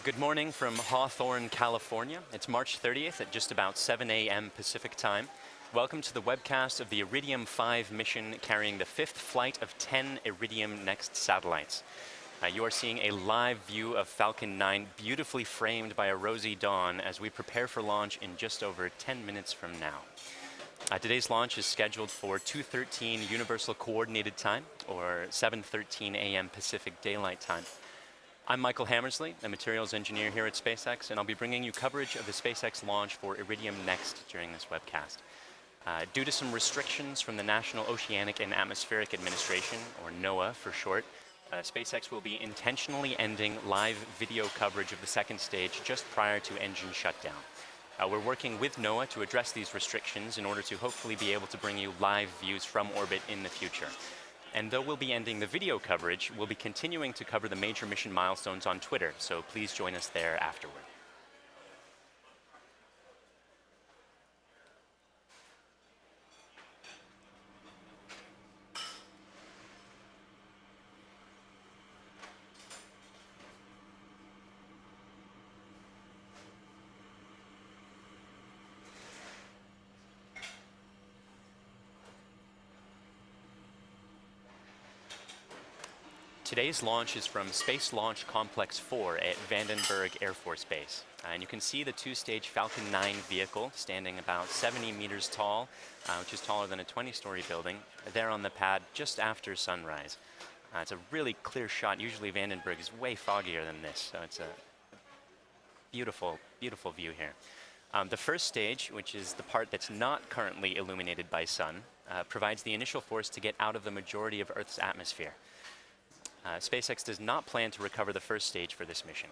Good morning from Hawthorne, California. It's March 30th at just about 7 a.m. Pacific time. Welcome to the webcast of the Iridium-5 mission carrying the fifth flight of 10 Iridium NEXT satellites. You are seeing a live view of Falcon 9 beautifully framed by a rosy dawn as we prepare for launch in just over 10 minutes from now. Today's launch is scheduled for 2:13 Universal Coordinated Time, or 7:13 a.m. Pacific Daylight Time. I'm Michael Hammersley, a materials engineer here at SpaceX, and I'll be bringing you coverage of the SpaceX launch for Iridium NEXT during this webcast. Due to some restrictions from the National Oceanic and Atmospheric Administration, or NOAA for short, SpaceX will be intentionally ending live video coverage of the second stage just prior to engine shutdown. We're working with NOAA to address these restrictions in order to hopefully be able to bring you live views from orbit in the future. And though we'll be ending the video coverage, we'll be continuing to cover the major mission milestones on Twitter, so please join us there afterward. Today's launch is from Space Launch Complex 4 at Vandenberg Air Force Base. And you can see the two-stage Falcon 9 vehicle standing about 70 meters tall, which is taller than a 20-story building, there on the pad just after sunrise. It's a really clear shot. Usually Vandenberg is way foggier than this, so it's a beautiful, beautiful view here. The first stage, which is the part that's not currently illuminated by sun, provides the initial force to get out of the majority of Earth's atmosphere. SpaceX does not plan to recover the first stage for this mission.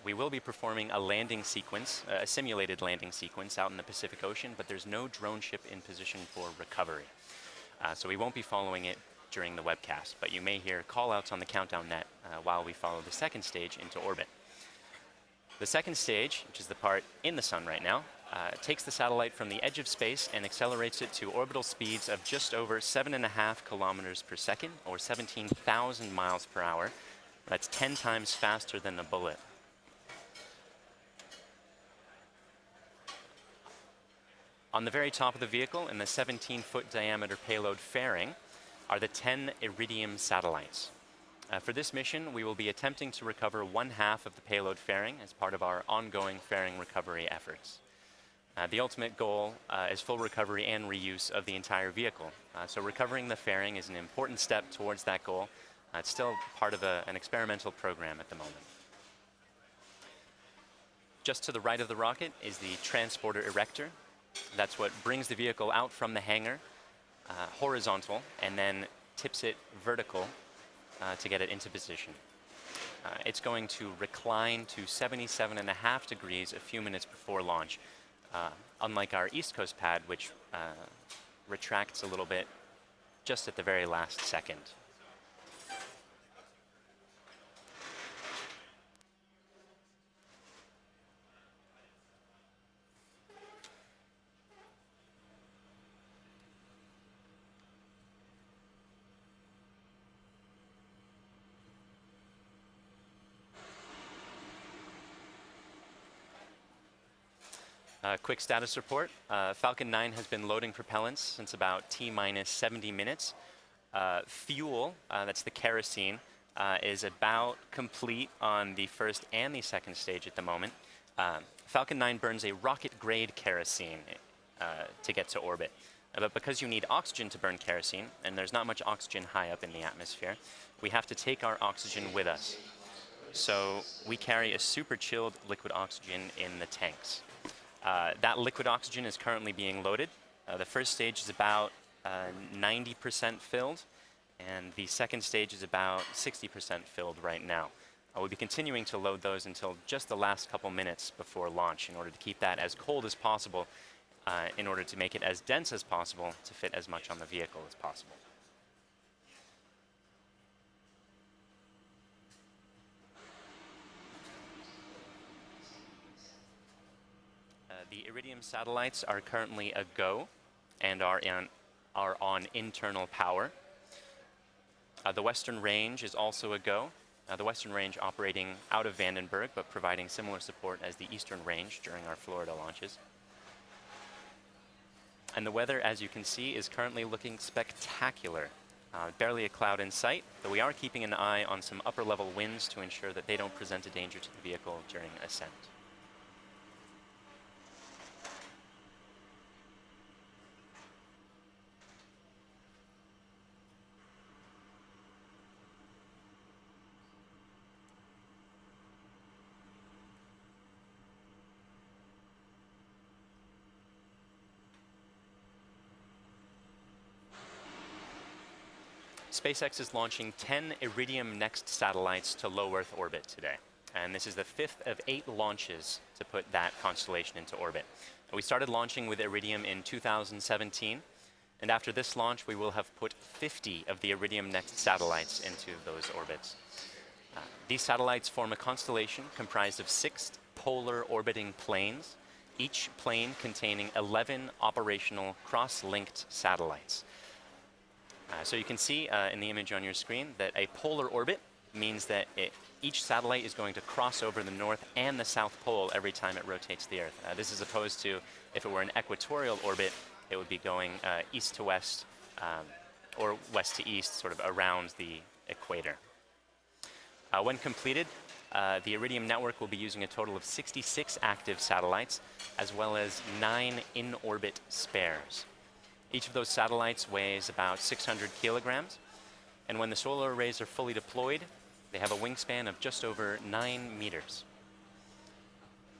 We will be performing a landing sequence, a simulated landing sequence out in the Pacific Ocean, but there's no drone ship in position for recovery. So we won't be following it during the webcast, but you may hear call-outs on the countdown net while we follow the second stage into orbit. The second stage, which is the part in the sun right now, takes the satellite from the edge of space and accelerates it to orbital speeds of just over 7.5 kilometers per second, or 17,000 miles per hour. That's 10 times faster than a bullet. On the very top of the vehicle, in the 17-foot diameter payload fairing, are the 10 Iridium satellites. For this mission, we will be attempting to recover one half of the payload fairing as part of our ongoing fairing recovery efforts. The ultimate goal is full recovery and reuse of the entire vehicle. So recovering the fairing is an important step towards that goal. It's still part of an experimental program at the moment. Just to the right of the rocket is the transporter erector. That's what brings the vehicle out from the hangar, horizontal, and then tips it vertical to get it into position. It's going to recline to 77.5 degrees a few minutes before launch. Unlike our East Coast pad, which retracts a little bit just at the very last second. Quick status report. Falcon 9 has been loading propellants since about T-minus 70 minutes. Fuel, that's the kerosene, is about complete on the first and the second stage at the moment. Falcon 9 burns a rocket-grade kerosene to get to orbit. But because you need oxygen to burn kerosene, and there's not much oxygen high up in the atmosphere, we have to take our oxygen with us. So we carry a super chilled liquid oxygen in the tanks. That liquid oxygen is currently being loaded. The first stage is about 90% filled, and the second stage is about 60% filled right now. We'll be continuing to load those until just the last couple minutes before launch in order to keep that as cold as possible, in order to make it as dense as possible to fit as much on the vehicle as possible. The Iridium satellites are currently a go and are on internal power. The Western Range is also a go, The western range operating out of Vandenberg, but providing similar support as the eastern range during our Florida launches. And the weather, as you can see, is currently looking spectacular. Barely a cloud in sight, though we are keeping an eye on some upper level winds to ensure that they don't present a danger to the vehicle during ascent. SpaceX is launching 10 Iridium NEXT satellites to low Earth orbit today. And this is the 5th of 8 launches to put that constellation into orbit. We started launching with Iridium in 2017. And after this launch, we will have put 50 of the Iridium NEXT satellites into those orbits. These satellites form a constellation comprised of 6 polar orbiting planes, each plane containing 11 operational cross-linked satellites. So you can see in the image on your screen that a polar orbit means that each satellite is going to cross over the north and the south pole every time it rotates the Earth. This is opposed to if it were an equatorial orbit, it would be going east to west or west to east, sort of around the equator. When completed, the Iridium network will be using a total of 66 active satellites, as well as 9 in-orbit spares. Each of those satellites weighs about 600 kilograms, and when the solar arrays are fully deployed, they have a wingspan of just over 9 meters.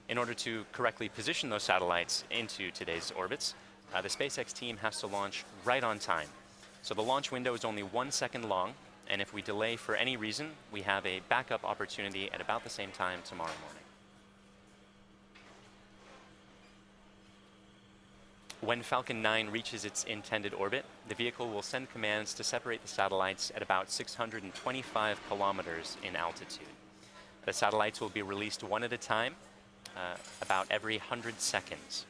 In order to correctly position those satellites into today's orbits, the SpaceX team has to launch right on time. So the launch window is only 1 second long, and if we delay for any reason, we have a backup opportunity at about the same time tomorrow morning. When Falcon 9 reaches its intended orbit, the vehicle will send commands to separate the satellites at about 625 kilometers in altitude. The satellites will be released one at a time, about every 100 seconds.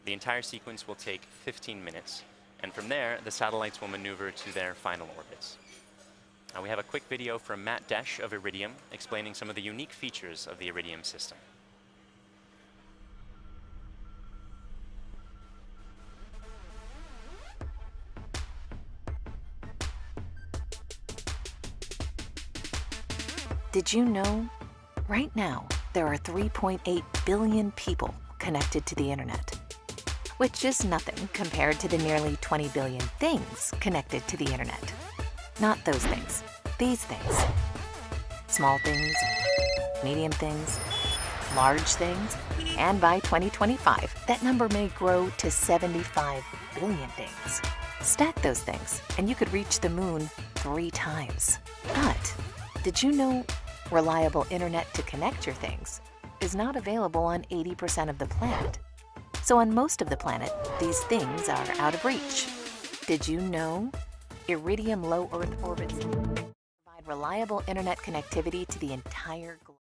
The entire sequence will take 15 minutes, and from there, the satellites will maneuver to their final orbits. We have a quick video from Matt Desch of Iridium explaining some of the unique features of the Iridium system. Did you know? Right now, there are 3.8 billion people connected to the internet, which is nothing compared to the nearly 20 billion things connected to the internet. Not those things, these things. Small things, medium things, large things, and by 2025, that number may grow to 75 billion things. Stack those things, and you could reach the moon 3 times. But did you know reliable internet to connect your things is not available on 80% of the planet? So on most of the planet, these things are out of reach. Did you know Iridium low Earth orbits provide reliable internet connectivity to the entire globe?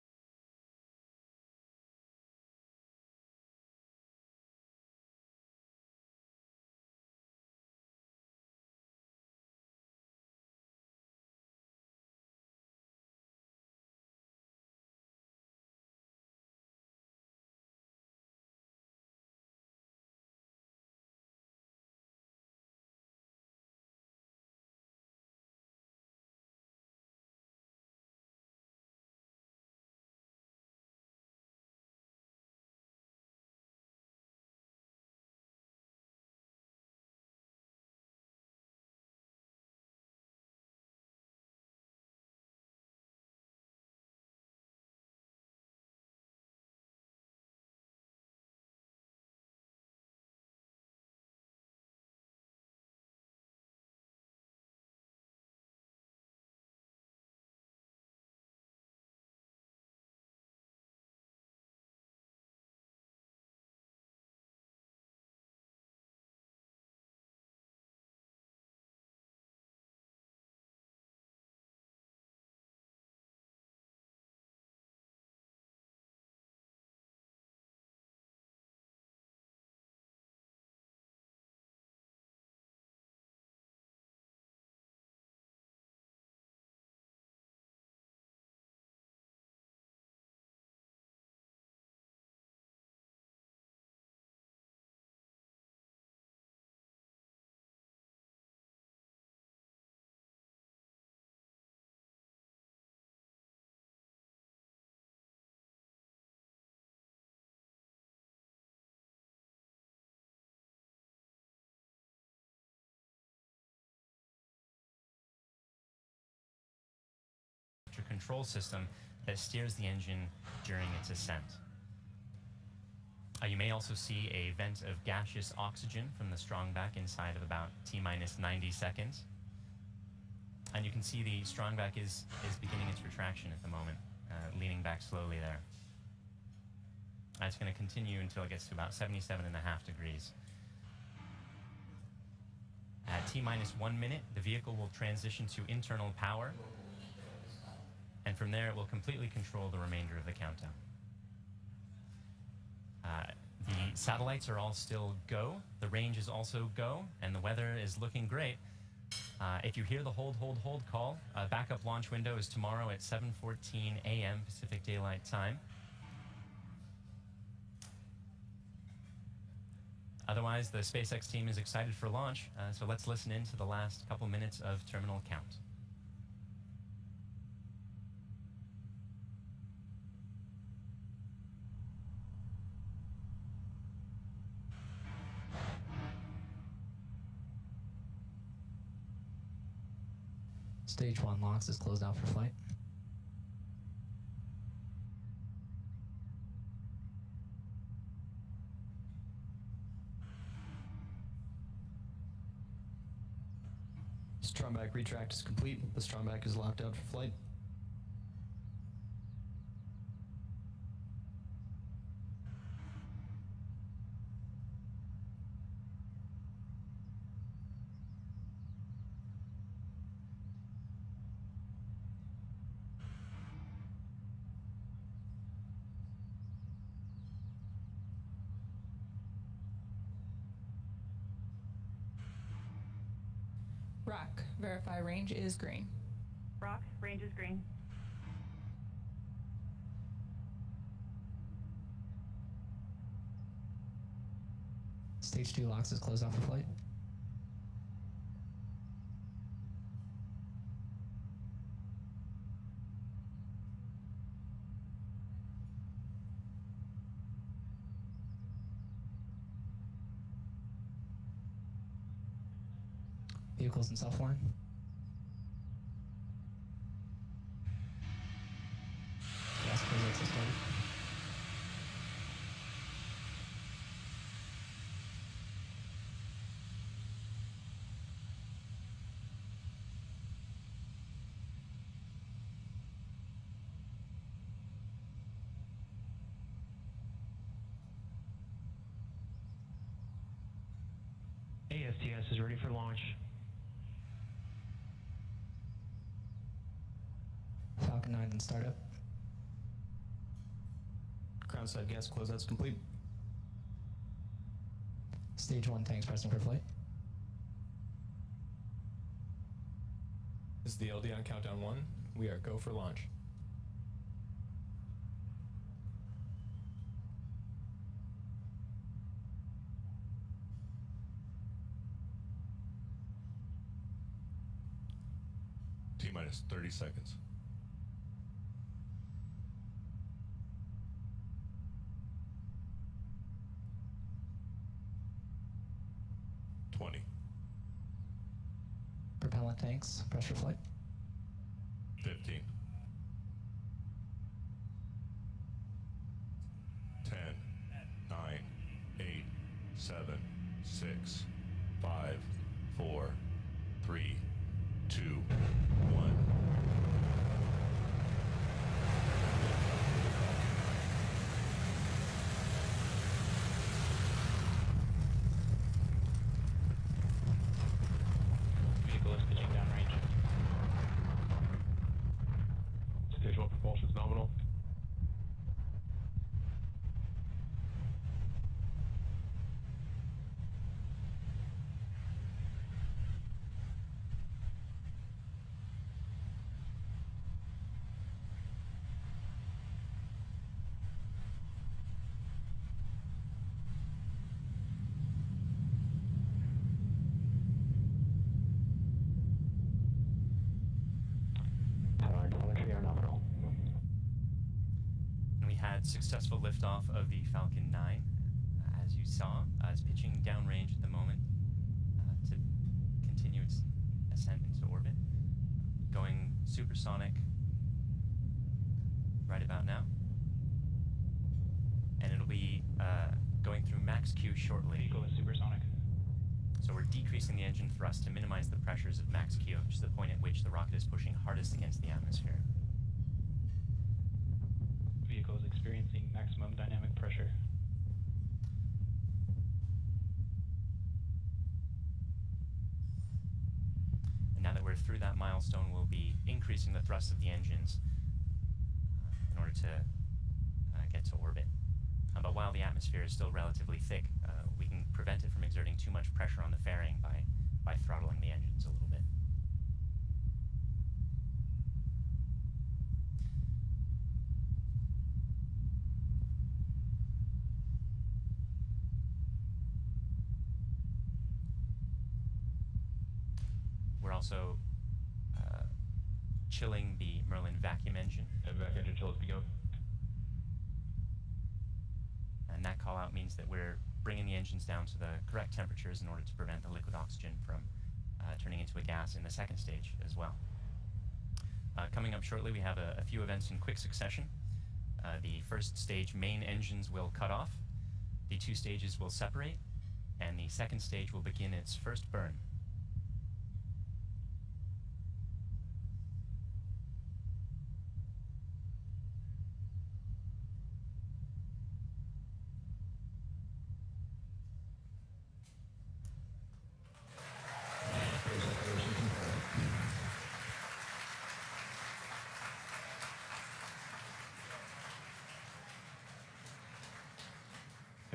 control system that steers the engine during its ascent. You may also see a vent of gaseous oxygen from the strongback inside of about T-minus 90 seconds. And you can see the strongback is beginning its retraction at the moment, leaning back slowly there. It's going to continue until it gets to about 77.5 degrees. At T-minus 1 minute, the vehicle will transition to internal power, and from there it will completely control the remainder of the countdown. The satellites are all still go, the range is also go, and the weather is looking great. If you hear the hold call, backup launch window is tomorrow at 7:14 a.m. Pacific Daylight Time. Otherwise, the SpaceX team is excited for launch, so let's listen in to the last couple minutes of terminal count. Stage 1 LOX is closed out for flight. Strongback retract is complete. The strongback is locked out for flight. Rock, verify range is green. Rock, range is green. Stage 2 LOX is closed out for flight. Vehicles in self-line. Gas closouts are started. ASTS is ready for launch. Falcon 9 in startup. Ground side gas closeout's complete. Stage 1 tanks pressing for flight. This is the LD on countdown 1. We are go for launch. T-minus 30 seconds. 20. Propellant tanks press for flight. 15. 10. 9. 8. 7. 6. 5. 4. 3. 2. 1. Vehicle is pitching downrange. Stage 1 propulsion is nominal. Power and telemetry are nominal. And we had successful liftoff of the Falcon 9, as you saw. It's pitching downrange at the moment to continue its ascent into orbit. Going supersonic right about now. And it'll be going through max Q shortly. Vehicle is supersonic. So we're decreasing the engine thrust to minimize the pressures of max Q, which is the point at which the rocket is pushing hardest against the atmosphere. Vehicle is experiencing maximum dynamic pressure. And now that we're through that milestone, we'll be increasing the thrust of the engines in order to get to orbit. But while the atmosphere is still relatively thick, we can prevent it from exerting too much pressure on the fairing by throttling the engines a little bit. We're also chilling the Merlin vacuum engine. Vac engine chill has begun. And that call out means that we're bringing the engines down to the correct temperatures in order to prevent the liquid oxygen from turning into a gas in the second stage as well. Coming up shortly, we have a few events in quick succession. The first stage main engines will cut off, the two stages will separate, and the second stage will begin its first burn.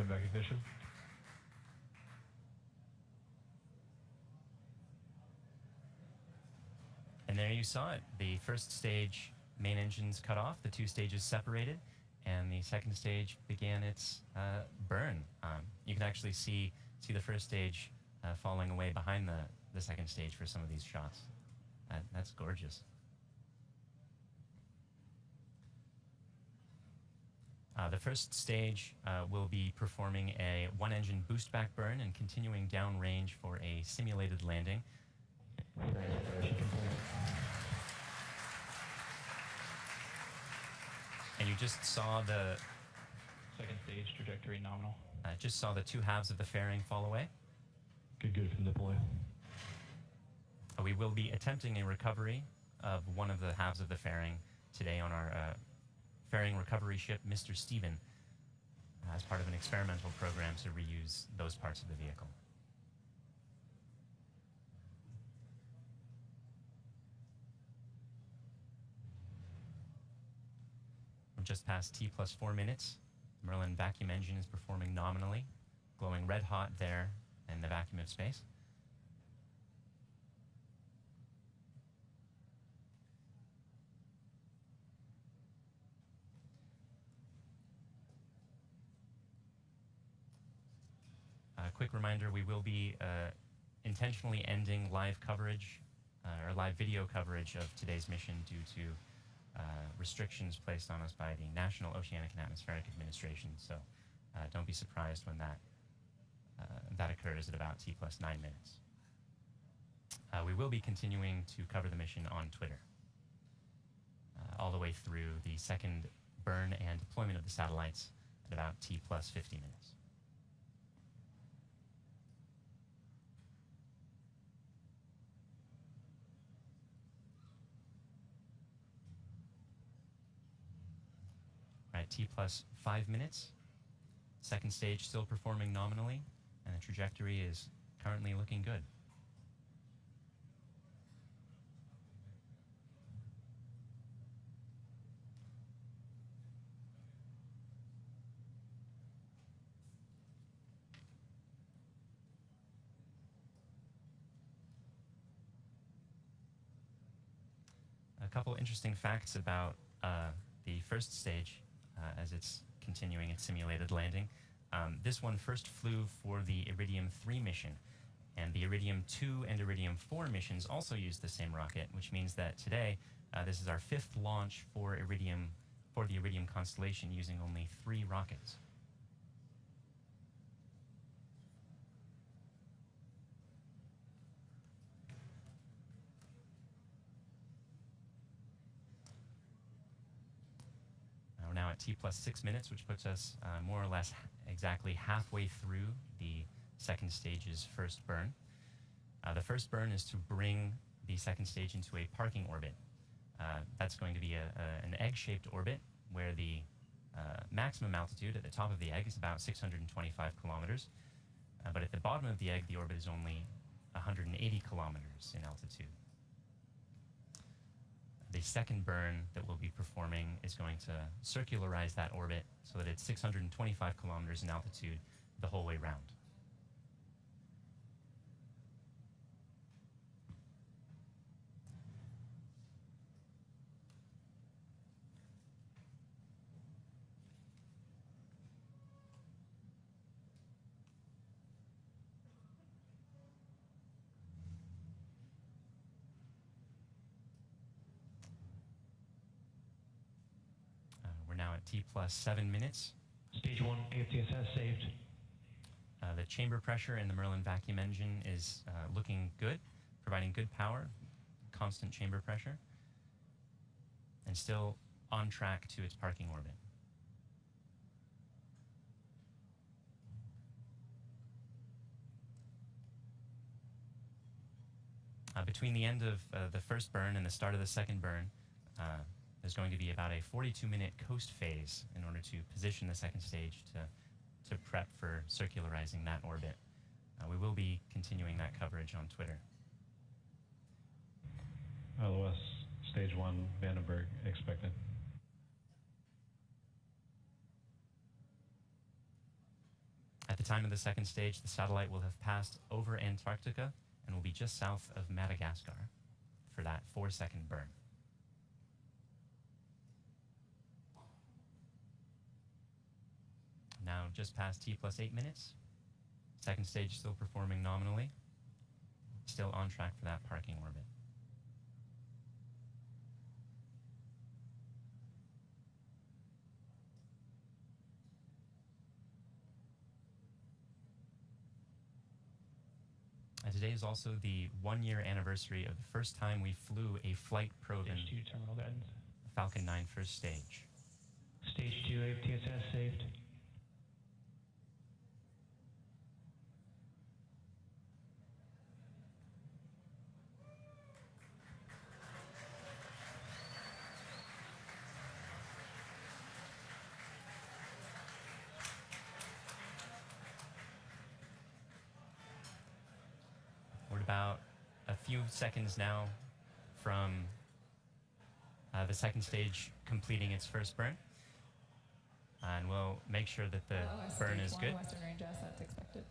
Vac ignition. And there you saw it. The first stage main engines cut off, the two stages separated, and the second stage began its burn. You can actually see the first stage falling away behind the second stage for some of these shots. That's gorgeous. The first stage will be performing a one-engine boost-back burn and continuing downrange for a simulated landing. And you just saw the Second stage trajectory nominal. just saw the two halves of the fairing fall away. Good from deploy. We will be attempting a recovery of one of the halves of the fairing today on our fairing recovery ship, Mr. Stephen, as part of an experimental program to reuse those parts of the vehicle. We're just past T plus 4 minutes. Merlin vacuum engine is performing nominally, glowing red hot there in the vacuum of space. A quick reminder, we will be intentionally ending live coverage or live video coverage of today's mission due to restrictions placed on us by the National Oceanic and Atmospheric Administration. So don't be surprised when that occurs at about T plus 9 minutes. We will be continuing to cover the mission on Twitter all the way through the second burn and deployment of the satellites at about T plus 50 minutes. Right, T plus 5 minutes. Second stage still performing nominally, and the trajectory is currently looking good. A couple interesting facts about the first stage as it's continuing its simulated landing. This one first flew for the Iridium-3 mission, and the Iridium-2 and Iridium-4 missions also used the same rocket, which means that today this is our 5th launch for the Iridium constellation using only 3 rockets. now at T+6 minutes, which puts us more or less exactly halfway through the second stage's first burn. The first burn is to bring the second stage into a parking orbit. That's going to be an egg-shaped orbit where the maximum altitude at the top of the egg is about 625 kilometers. But at the bottom of the egg, the orbit is only 180 kilometers in altitude. The second burn that we'll be performing is going to circularize that orbit so that it's 625 kilometers in altitude the whole way round. We're now at T+7 minutes. Stage 1 AFTSS saved. The chamber pressure in the Merlin vacuum engine is looking good, providing good power, constant chamber pressure, and still on track to its parking orbit. Between the end of the first burn and the start of the second burn, there's going to be about a 42-minute coast phase in order to position the second stage to prep for circularizing that orbit. We will be continuing that coverage on Twitter. LOS stage 1 Vandenberg expected. At the time of the second stage, the satellite will have passed over Antarctica and will be just south of Madagascar for that 4-second burn. Now just past T+8 minutes. Second stage still performing nominally. Still on track for that parking orbit. Today is also the 1-year anniversary of the first time we flew a flight probe in Stage 2 terminal guidance. Falcon 9 first stage. Stage 2 AFTSS saved. We're about a few seconds now from the second stage completing its first burn. And we'll make sure that the burn is good. Western range assets expected.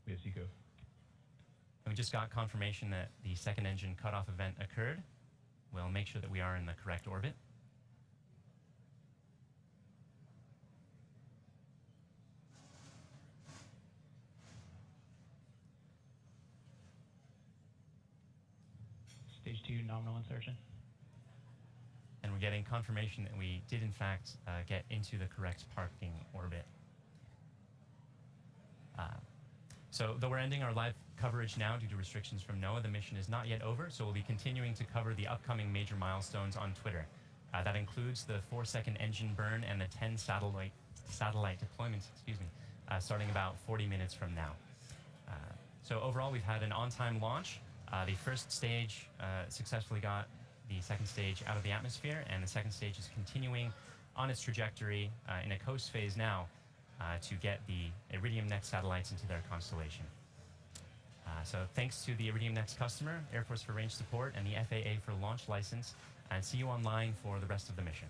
We have Seco. And we just got confirmation that the second engine cutoff event occurred. We'll make sure that we are in the correct orbit. Stage 2 nominal insertion. And we're getting confirmation that we did in fact get into the correct parking orbit. So though we're ending our live coverage now due to restrictions from NOAA, the mission is not yet over, so we'll be continuing to cover the upcoming major milestones on Twitter. That includes the 4-second engine burn and the 10 satellite deployments, starting about 40 minutes from now. So overall, we've had an on-time launch. The first stage successfully got the second stage out of the atmosphere, and the second stage is continuing on its trajectory in a coast phase now to get the Iridium NEXT satellites into their constellation. So thanks to the Iridium NEXT customer, Air Force for range support, and the FAA for launch license, and see you online for the rest of the mission.